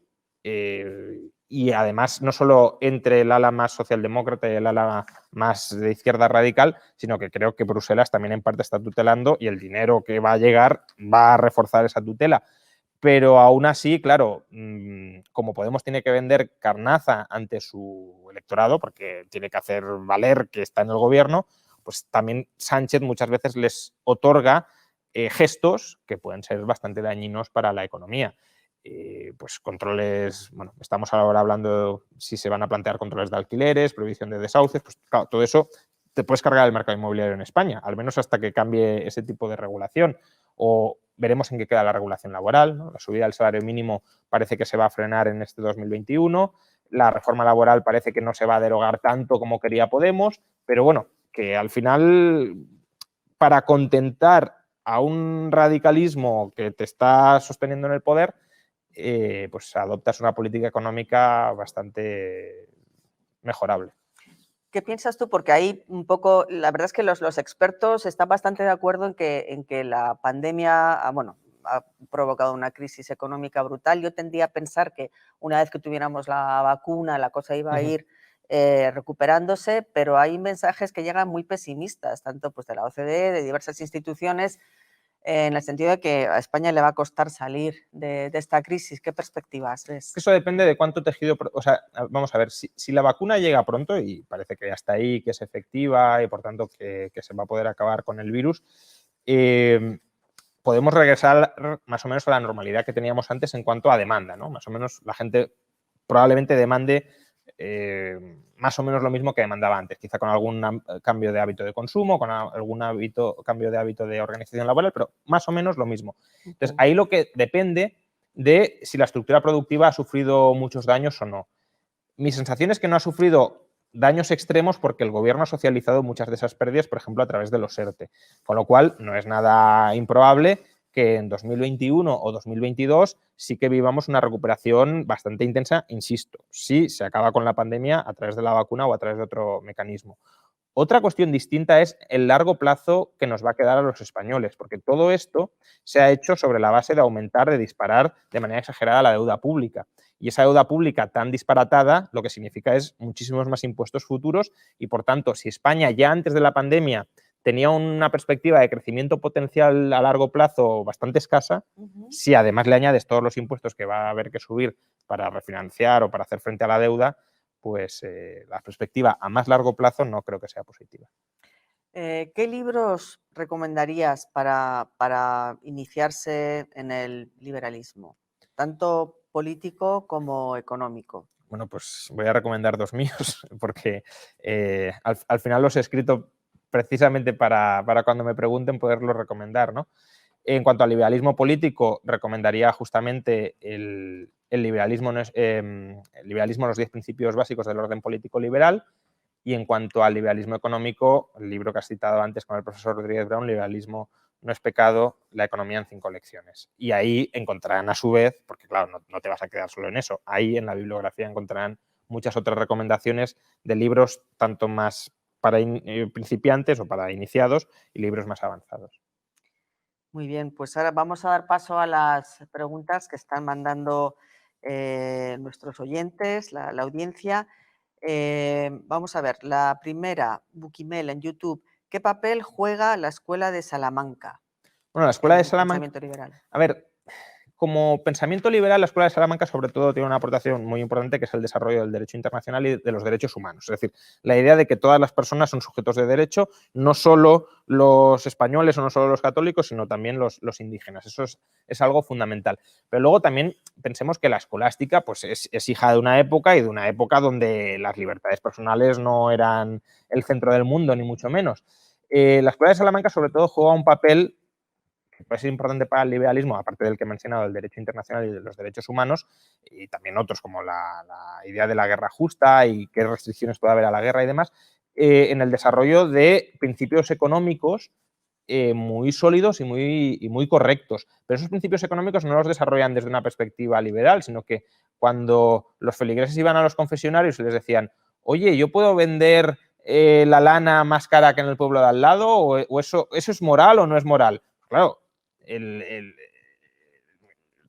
Speaker 9: y además no solo entre el ala más socialdemócrata y el ala más de izquierda radical, sino que creo que Bruselas también en parte está tutelando y el dinero que va a llegar va a reforzar esa tutela. Pero aún así, claro, como Podemos tiene que vender carnaza ante su electorado, porque tiene que hacer valer que está en el gobierno, pues también Sánchez muchas veces les otorga gestos que pueden ser bastante dañinos para la economía. Pues controles, bueno, estamos ahora hablando si se van a plantear controles de alquileres, prohibición de desahucios, pues claro, todo eso te puedes cargar el mercado inmobiliario en España, al menos hasta que cambie ese tipo de regulación. O veremos en qué queda la regulación laboral, ¿no? La subida del salario mínimo parece que se va a frenar en este 2021, la reforma laboral parece que no se va a derogar tanto como quería Podemos, pero bueno, que al final, para contentar a un radicalismo que te está sosteniendo en el poder, pues adoptas una política económica bastante mejorable.
Speaker 8: ¿Qué piensas tú? Porque ahí un poco, la verdad es que los expertos están bastante de acuerdo en que la pandemia ha provocado una crisis económica brutal. Yo tendría a pensar que una vez que tuviéramos la vacuna, la cosa iba a ir recuperándose, pero hay mensajes que llegan muy pesimistas, tanto pues de la OCDE, de diversas instituciones, en el sentido de que a España le va a costar salir de esta crisis. ¿Qué perspectivas ves?
Speaker 9: Eso depende de cuánto tejido... O sea, vamos a ver, si la vacuna llega pronto, y parece que ya está ahí, que es efectiva y por tanto que se va a poder acabar con el virus, podemos regresar más o menos a la normalidad que teníamos antes en cuanto a demanda, ¿no? Más o menos la gente probablemente demande más o menos lo mismo que demandaba antes, quizá con algún cambio de hábito de consumo, con algún cambio de hábito de organización laboral, pero más o menos lo mismo. Entonces, ahí lo que depende de si la estructura productiva ha sufrido muchos daños o no. Mi sensación es que no ha sufrido daños extremos porque el gobierno ha socializado muchas de esas pérdidas, por ejemplo, a través de los ERTE, con lo cual no es nada improbable que en 2021 o 2022 sí que vivamos una recuperación bastante intensa, insisto, si se acaba con la pandemia a través de la vacuna o a través de otro mecanismo. Otra cuestión distinta es el largo plazo que nos va a quedar a los españoles, porque todo esto se ha hecho sobre la base de aumentar, de disparar de manera exagerada la deuda pública. Y esa deuda pública tan disparatada lo que significa es muchísimos más impuestos futuros y, por tanto, si España ya antes de la pandemia tenía una perspectiva de crecimiento potencial a largo plazo bastante escasa, si además le añades todos los impuestos que va a haber que subir para refinanciar o para hacer frente a la deuda, pues la perspectiva a más largo plazo no creo que sea positiva.
Speaker 8: ¿Qué libros recomendarías para iniciarse en el liberalismo, tanto político como económico?
Speaker 9: Bueno, pues voy a recomendar dos míos, porque al final los he escrito precisamente para cuando me pregunten poderlos recomendar, ¿no? En cuanto al liberalismo político, recomendaría justamente el liberalismo, los 10 principios básicos del orden político liberal. Y en cuanto al liberalismo económico, el libro que has citado antes con el profesor Rodríguez Brown, Liberalismo no es pecado la economía en 5 lecciones. Y ahí encontrarán a su vez, porque claro, no te vas a quedar solo en eso, ahí en la bibliografía encontrarán muchas otras recomendaciones de libros tanto más para principiantes o para iniciados y libros más avanzados.
Speaker 8: Muy bien, pues ahora vamos a dar paso a las preguntas que están mandando nuestros oyentes, la audiencia. Vamos a ver, la primera, Bukimel en YouTube. ¿Qué papel juega la Escuela de Salamanca?
Speaker 9: Bueno, la Escuela de Salamanca,
Speaker 8: pensamiento liberal.
Speaker 9: a ver, como pensamiento liberal, la Escuela de Salamanca sobre todo tiene una aportación muy importante que es el desarrollo del derecho internacional y de los derechos humanos. Es decir, la idea de que todas las personas son sujetos de derecho, no solo los españoles o no solo los católicos, sino también los indígenas. Eso es algo fundamental. Pero luego también pensemos que la escolástica pues, es hija de una época y de una época donde las libertades personales no eran el centro del mundo, ni mucho menos. La Escuela de Salamanca sobre todo juega un papel que puede ser importante para el liberalismo, aparte del que he mencionado, el derecho internacional y de los derechos humanos, y también otros como la idea de la guerra justa y qué restricciones puede haber a la guerra y demás, en el desarrollo de principios económicos muy sólidos y muy correctos. Pero esos principios económicos no los desarrollan desde una perspectiva liberal, sino que cuando los feligreses iban a los confesionarios y les decían, oye, ¿yo puedo vender la lana más cara que en el pueblo de al lado? ¿O eso es moral o no es moral? Claro, el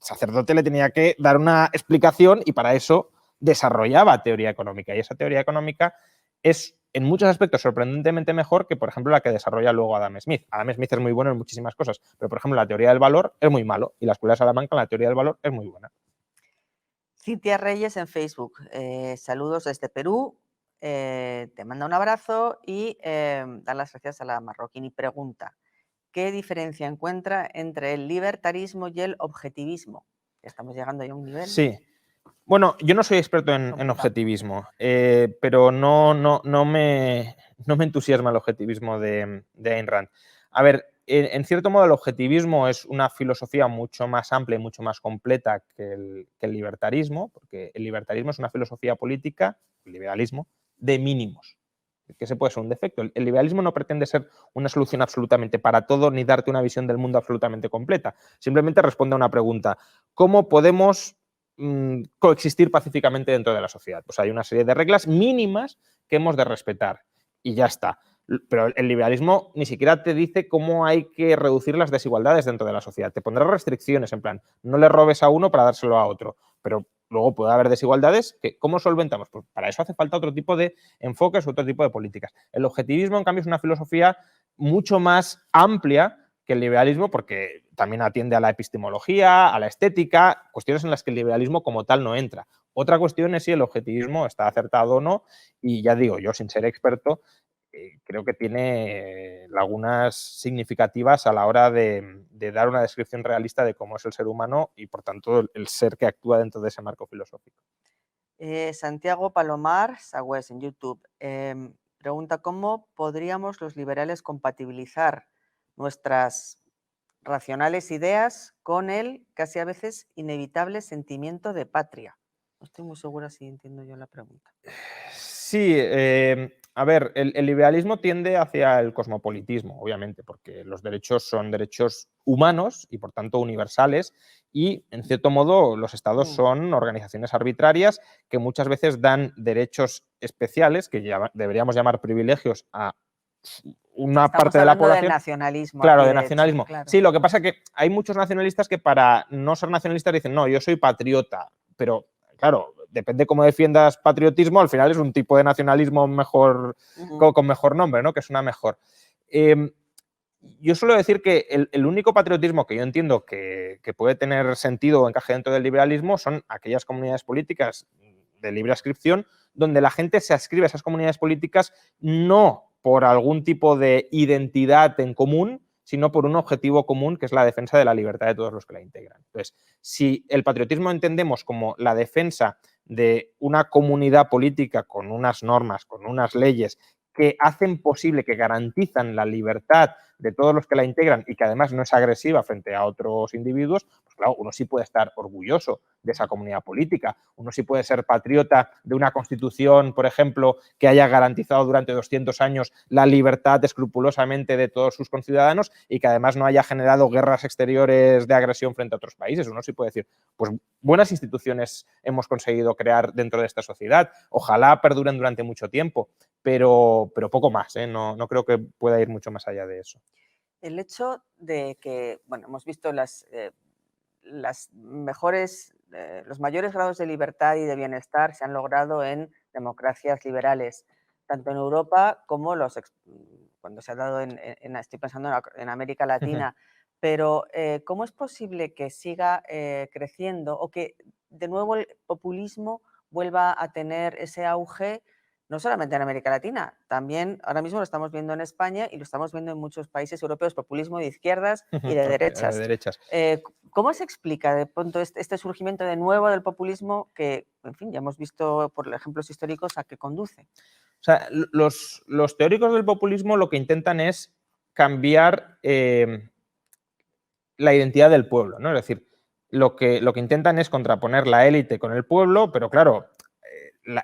Speaker 9: sacerdote le tenía que dar una explicación y para eso desarrollaba teoría económica. Y esa teoría económica es en muchos aspectos sorprendentemente mejor que, por ejemplo, la que desarrolla luego Adam Smith. Adam Smith es muy bueno en muchísimas cosas, pero, por ejemplo, la teoría del valor es muy malo y la Escuela de Salamanca, la teoría del valor, es muy buena.
Speaker 8: Cintia Reyes en Facebook. Saludos desde Perú. Te manda un abrazo y da las gracias a la Marroquín y pregunta, ¿qué diferencia encuentra entre el libertarismo y el objetivismo? Ya estamos llegando ya a un nivel.
Speaker 9: Sí. Bueno, yo no soy experto en objetivismo, pero no me entusiasma el objetivismo de Ayn Rand. A ver, en cierto modo el objetivismo es una filosofía mucho más amplia y mucho más completa que el libertarismo, porque el libertarismo es una filosofía política, el liberalismo, de mínimos, que ese puede ser un defecto. El liberalismo no pretende ser una solución absolutamente para todo ni darte una visión del mundo absolutamente completa. Simplemente responde a una pregunta. ¿Cómo podemos coexistir pacíficamente dentro de la sociedad? Pues hay una serie de reglas mínimas que hemos de respetar y ya está. Pero el liberalismo ni siquiera te dice cómo hay que reducir las desigualdades dentro de la sociedad. Te pondrá restricciones, en plan, no le robes a uno para dárselo a otro, pero luego puede haber desigualdades que ¿cómo solventamos? Pues para eso hace falta otro tipo de enfoques, otro tipo de políticas. El objetivismo, en cambio, es una filosofía mucho más amplia que el liberalismo, porque también atiende a la epistemología, a la estética, cuestiones en las que el liberalismo como tal no entra. Otra cuestión es si el objetivismo está acertado o no, y ya digo, yo sin ser experto, creo que tiene lagunas significativas a la hora de dar una descripción realista de cómo es el ser humano y, por tanto, el ser que actúa dentro de ese marco filosófico.
Speaker 8: Santiago Palomar, Sagüez en YouTube, pregunta cómo podríamos los liberales compatibilizar nuestras racionales ideas con el casi a veces inevitable sentimiento de patria. No estoy muy segura si entiendo yo la pregunta.
Speaker 9: Sí, a ver, el liberalismo tiende hacia el cosmopolitismo, obviamente, porque los derechos son derechos humanos y, por tanto, universales y, en cierto modo, los estados son organizaciones arbitrarias que muchas veces dan derechos especiales, que deberíamos llamar privilegios, a una parte de la población.
Speaker 8: De nacionalismo.
Speaker 9: Claro, de nacionalismo.
Speaker 8: Hecho, claro.
Speaker 9: Sí, lo que pasa es que hay muchos nacionalistas que para no ser nacionalistas dicen, no, yo soy patriota, pero claro, depende cómo defiendas patriotismo, al final es un tipo de nacionalismo mejor, con mejor nombre, ¿no? Que suena mejor. Yo suelo decir que el único patriotismo que yo entiendo que puede tener sentido o encaje dentro del liberalismo son aquellas comunidades políticas de libre adscripción donde la gente se adscribe a esas comunidades políticas no por algún tipo de identidad en común, sino por un objetivo común, que es la defensa de la libertad de todos los que la integran. Entonces, si el patriotismo entendemos como la defensa de una comunidad política con unas normas, con unas leyes que hacen posible, que garantizan la libertad de todos los que la integran y que además no es agresiva frente a otros individuos, pues claro, uno sí puede estar orgulloso de esa comunidad política. Uno sí puede ser patriota de una constitución, por ejemplo, que haya garantizado durante 200 años la libertad escrupulosamente de todos sus conciudadanos y que además no haya generado guerras exteriores de agresión frente a otros países. Uno sí puede decir, pues buenas instituciones hemos conseguido crear dentro de esta sociedad. Ojalá perduren durante mucho tiempo, pero poco más, ¿eh? No creo que pueda ir mucho más allá de eso.
Speaker 8: El hecho de que, bueno, hemos visto las mejores, los mayores grados de libertad y de bienestar se han logrado en democracias liberales, tanto en Europa como cuando se ha dado estoy pensando en América Latina. Pero ¿cómo es posible que siga creciendo o que de nuevo el populismo vuelva a tener ese auge, no solamente en América Latina, también ahora mismo lo estamos viendo en España y lo estamos viendo en muchos países europeos, populismo de izquierdas y de derechas?
Speaker 9: De derechas.
Speaker 8: ¿Cómo se explica de pronto este surgimiento de nuevo del populismo que, en fin, ya hemos visto por ejemplos históricos a qué conduce?
Speaker 9: O sea, los teóricos del populismo lo que intentan es cambiar la identidad del pueblo, ¿no? Es decir, lo que intentan es contraponer la élite con el pueblo, pero claro,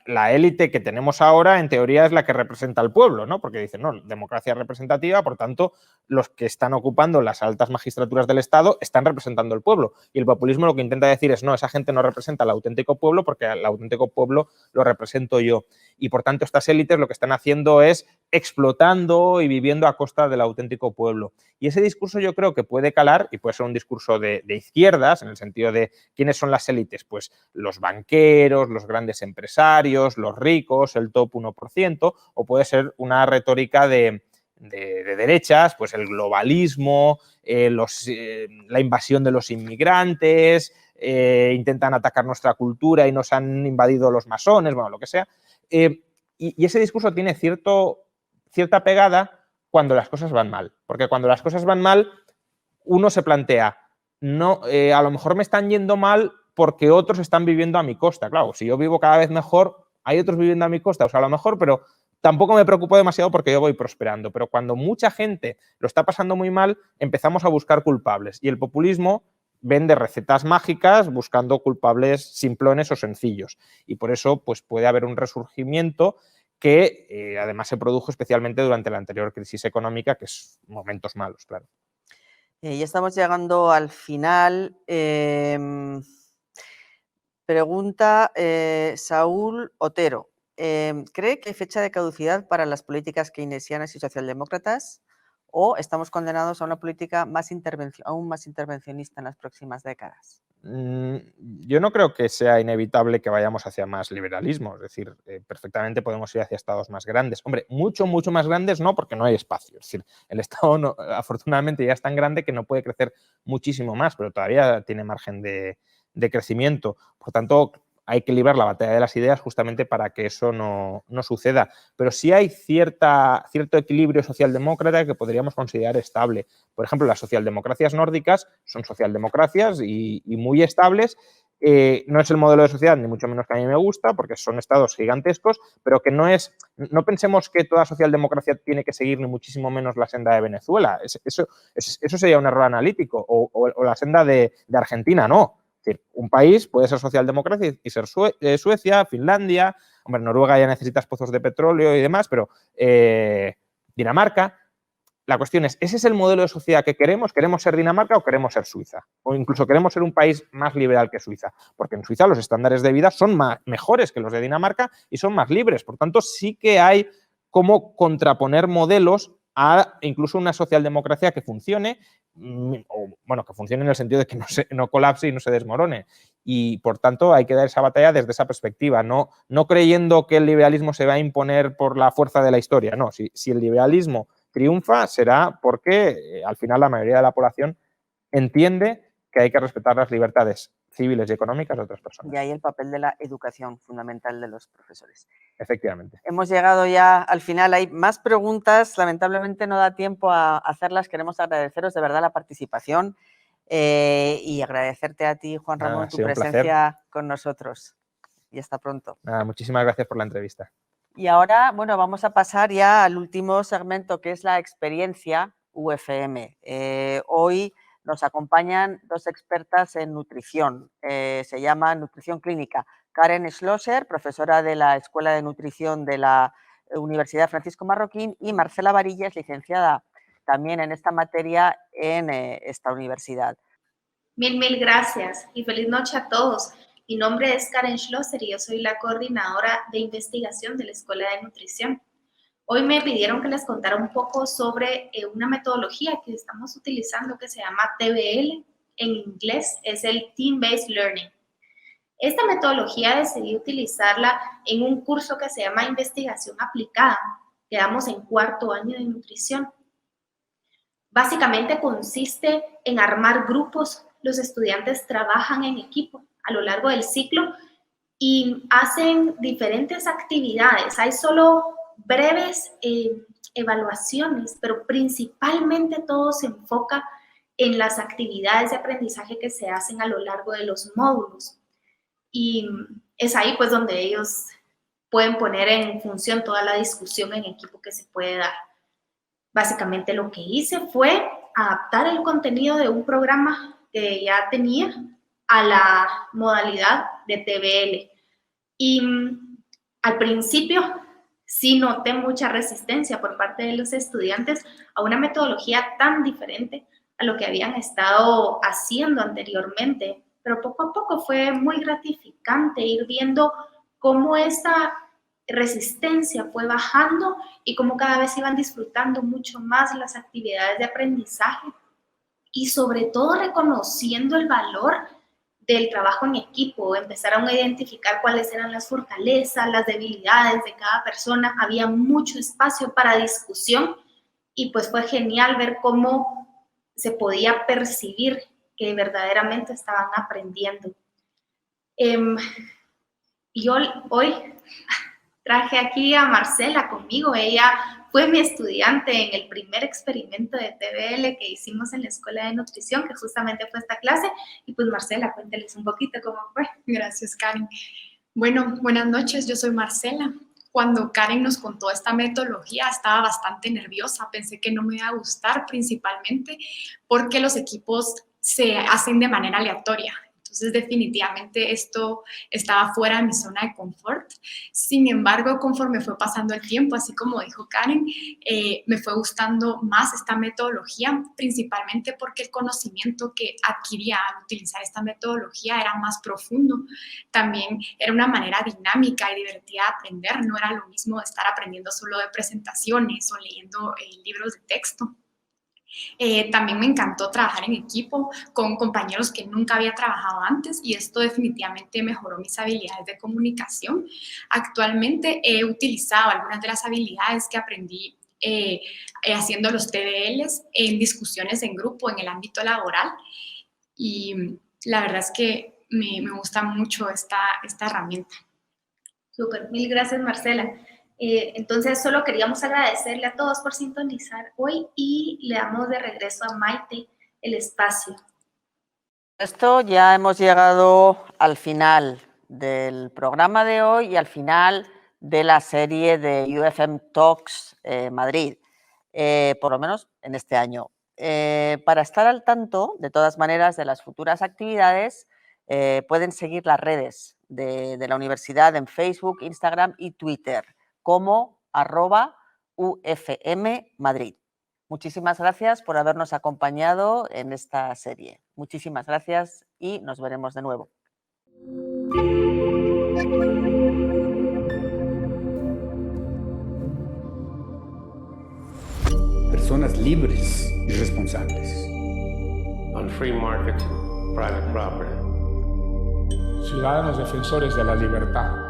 Speaker 9: la élite que tenemos ahora en teoría es la que representa al pueblo, ¿no? Porque dicen, no, democracia representativa, por tanto, los que están ocupando las altas magistraturas del Estado están representando al pueblo. Y el populismo lo que intenta decir es, no, esa gente no representa al auténtico pueblo porque al auténtico pueblo lo represento yo. Y por tanto, estas élites lo que están haciendo es explotando y viviendo a costa del auténtico pueblo. Y ese discurso yo creo que puede calar y puede ser un discurso de izquierdas, en el sentido de quiénes son las élites, pues los banqueros, los grandes empresarios, los ricos, el top 1%, o puede ser una retórica de derechas, pues el globalismo, la invasión de los inmigrantes, intentan atacar nuestra cultura y nos han invadido los masones, bueno, lo que sea. Y ese discurso tiene cierta pegada cuando las cosas van mal, porque cuando las cosas van mal, uno se plantea, no, a lo mejor me están yendo mal porque otros están viviendo a mi costa. Claro, si yo vivo cada vez mejor, hay otros viviendo a mi costa, o sea, a lo mejor, pero tampoco me preocupo demasiado porque yo voy prosperando. Pero cuando mucha gente lo está pasando muy mal, empezamos a buscar culpables. Y el populismo vende recetas mágicas buscando culpables simplones o sencillos. Y por eso pues, puede haber un resurgimiento que además se produjo especialmente durante la anterior crisis económica, que es momentos malos, claro.
Speaker 8: Ya estamos llegando al final. Pregunta Saúl Otero. ¿Cree que hay fecha de caducidad para las políticas keynesianas y socialdemócratas o estamos condenados a una política aún más intervencionista en las próximas décadas?
Speaker 9: Yo no creo que sea inevitable que vayamos hacia más liberalismo, es decir, perfectamente podemos ir hacia estados más grandes. Hombre, mucho más grandes no, porque no hay espacio. Es decir, el estado no, afortunadamente ya es tan grande que no puede crecer muchísimo más, pero todavía tiene margen de crecimiento. Por tanto, hay que librar la batalla de las ideas justamente para que eso no suceda. Pero sí hay cierto equilibrio socialdemócrata que podríamos considerar estable. Por ejemplo, las socialdemocracias nórdicas son socialdemocracias y muy estables. No es el modelo de sociedad, ni mucho menos que a mí me gusta, porque son estados gigantescos, pero que no pensemos que toda socialdemocracia tiene que seguir ni muchísimo menos la senda de Venezuela. Eso sería un error analítico. O la senda de Argentina, no. Es decir, un país puede ser socialdemocracia y ser Suecia, Finlandia, hombre, Noruega ya necesitas pozos de petróleo y demás, pero Dinamarca. La cuestión es, ¿ese es el modelo de sociedad que queremos? ¿Queremos ser Dinamarca o queremos ser Suiza? O incluso queremos ser un país más liberal que Suiza, porque en Suiza los estándares de vida son mejores que los de Dinamarca y son más libres. Por tanto, sí que hay cómo contraponer modelos a incluso una socialdemocracia que funcione, o bueno, que funcione en el sentido de que no colapse y no se desmorone. Y por tanto hay que dar esa batalla desde esa perspectiva, no creyendo que el liberalismo se va a imponer por la fuerza de la historia. No, si el liberalismo triunfa será porque al final la mayoría de la población entiende que hay que respetar las libertades civiles y económicas de otras personas.
Speaker 8: Y ahí el papel de la educación fundamental de los profesores.
Speaker 9: Efectivamente.
Speaker 8: Hemos llegado ya al final. Hay más preguntas. Lamentablemente no da tiempo a hacerlas. Queremos agradeceros de verdad la participación y agradecerte a ti, Juan Ramón, tu presencia con nosotros. Y hasta pronto.
Speaker 9: Muchísimas gracias por la entrevista.
Speaker 8: Y ahora, bueno, vamos a pasar ya al último segmento, que es la experiencia UFM. Hoy nos acompañan dos expertas en nutrición, se llama Nutrición Clínica. Karen Schlosser, profesora de la Escuela de Nutrición de la Universidad Francisco Marroquín, y Marcela Varillas, licenciada también en esta materia en esta universidad.
Speaker 10: Mil gracias y feliz noche a todos. Mi nombre es Karen Schlosser y yo soy la coordinadora de investigación de la Escuela de Nutrición. Hoy me pidieron que les contara un poco sobre una metodología que estamos utilizando que se llama TBL. En inglés es el Team Based Learning. Esta metodología decidí utilizarla en un curso que se llama Investigación Aplicada, que damos en cuarto año de nutrición. Básicamente consiste en armar grupos. Los estudiantes trabajan en equipo a lo largo del ciclo y hacen diferentes actividades. Hay solo breves evaluaciones, pero principalmente todo se enfoca en las actividades de aprendizaje que se hacen a lo largo de los módulos. Y es ahí pues donde ellos pueden poner en función toda la discusión en equipo que se puede dar. Básicamente lo que hice fue adaptar el contenido de un programa que ya tenía a la modalidad de TBL. Y al principio sí noté mucha resistencia por parte de los estudiantes a una metodología tan diferente a lo que habían estado haciendo anteriormente, pero poco a poco fue muy gratificante ir viendo cómo esta resistencia fue bajando y cómo cada vez iban disfrutando mucho más las actividades de aprendizaje y sobre todo reconociendo el valor del trabajo en equipo. Empezaron a identificar cuáles eran las fortalezas, las debilidades de cada persona. Había mucho espacio para discusión y pues fue genial ver cómo se podía percibir que verdaderamente estaban aprendiendo. Yo hoy traje aquí a Marcela conmigo. Ella fue mi estudiante en el primer experimento de TBL que hicimos en la Escuela de Nutrición, que justamente fue esta clase. Y pues Marcela, cuénteles un poquito cómo fue.
Speaker 11: Gracias, Karen. Bueno, buenas noches, yo soy Marcela. Cuando Karen nos contó esta metodología estaba bastante nerviosa, pensé que no me iba a gustar principalmente porque los equipos se hacen de manera aleatoria. Entonces, definitivamente esto estaba fuera de mi zona de confort. Sin embargo, conforme fue pasando el tiempo, así como dijo Karen, me fue gustando más esta metodología, principalmente porque el conocimiento que adquiría al utilizar esta metodología era más profundo. También era una manera dinámica y divertida de aprender. No era lo mismo estar aprendiendo solo de presentaciones o leyendo libros de texto. También me encantó trabajar en equipo con compañeros que nunca había trabajado antes y esto definitivamente mejoró mis habilidades de comunicación. Actualmente he utilizado algunas de las habilidades que aprendí haciendo los TBLs en discusiones en grupo en el ámbito laboral y la verdad es que me gusta mucho esta herramienta.
Speaker 10: Súper, mil gracias, Marcela. Entonces solo queríamos agradecerle a todos por sintonizar hoy y le damos de regreso a Maite el espacio.
Speaker 8: Esto ya hemos llegado al final del programa de hoy y al final de la serie de UFM Talks Madrid, por lo menos en este año. Para estar al tanto, de todas maneras, de las futuras actividades, pueden seguir las redes de la universidad en Facebook, Instagram y Twitter como @UFM Madrid. Muchísimas gracias por habernos acompañado en esta serie. Muchísimas gracias y nos veremos de nuevo.
Speaker 7: Personas libres y responsables.
Speaker 12: On free market, private property.
Speaker 13: Ciudadanos defensores de la libertad.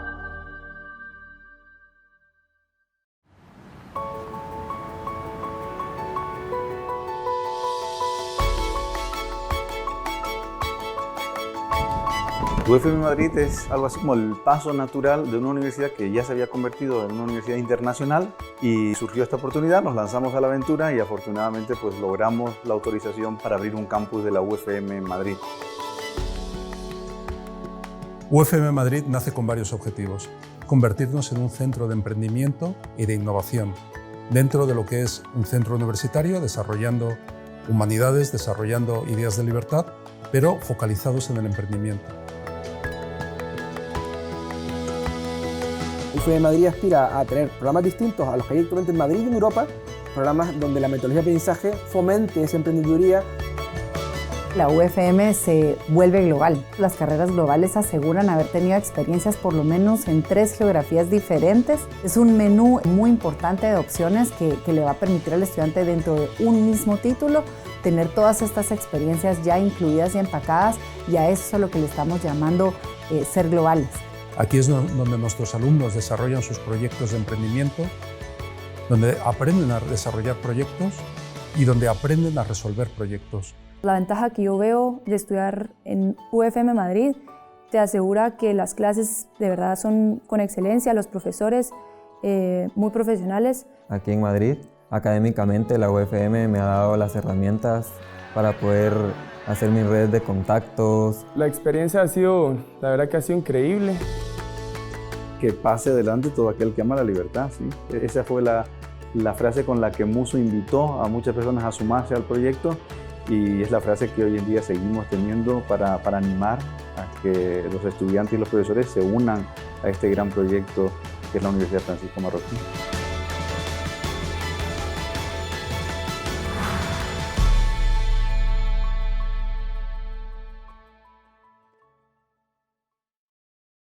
Speaker 1: UFM Madrid es algo así como el paso natural de una universidad que ya se había convertido en una universidad internacional y surgió esta oportunidad, nos lanzamos a la aventura y afortunadamente pues logramos la autorización para abrir un campus de la UFM en Madrid.
Speaker 2: UFM Madrid nace con varios objetivos: convertirnos en un centro de emprendimiento y de innovación, dentro de lo que es un centro universitario, desarrollando humanidades, desarrollando ideas de libertad, pero focalizados en el emprendimiento.
Speaker 3: UFM Madrid aspira a tener programas distintos a los que hay actualmente en Madrid y en Europa, programas donde la metodología de aprendizaje fomente esa emprendeduría.
Speaker 4: La UFM se vuelve global. Las carreras globales aseguran haber tenido experiencias por lo menos en 3 geografías diferentes. Es un menú muy importante de opciones que le va a permitir al estudiante dentro de un mismo título tener todas estas experiencias ya incluidas y empacadas, y a eso es a lo que le estamos llamando ser globales.
Speaker 2: Aquí es donde nuestros alumnos desarrollan sus proyectos de emprendimiento, donde aprenden a desarrollar proyectos y donde aprenden a resolver proyectos.
Speaker 5: La ventaja que yo veo de estudiar en UFM Madrid te asegura que las clases de verdad son con excelencia, los profesores muy profesionales.
Speaker 6: Aquí en Madrid, académicamente, la UFM me ha dado las herramientas para poder hacer mis redes de contactos.
Speaker 14: La experiencia la verdad que ha sido increíble.
Speaker 1: Que pase adelante todo aquel que ama la libertad, ¿sí? Esa fue la frase con la que Muso invitó a muchas personas a sumarse al proyecto, y es la frase que hoy en día seguimos teniendo para animar a que los estudiantes y los profesores se unan a este gran proyecto que es la Universidad Francisco Marroquín.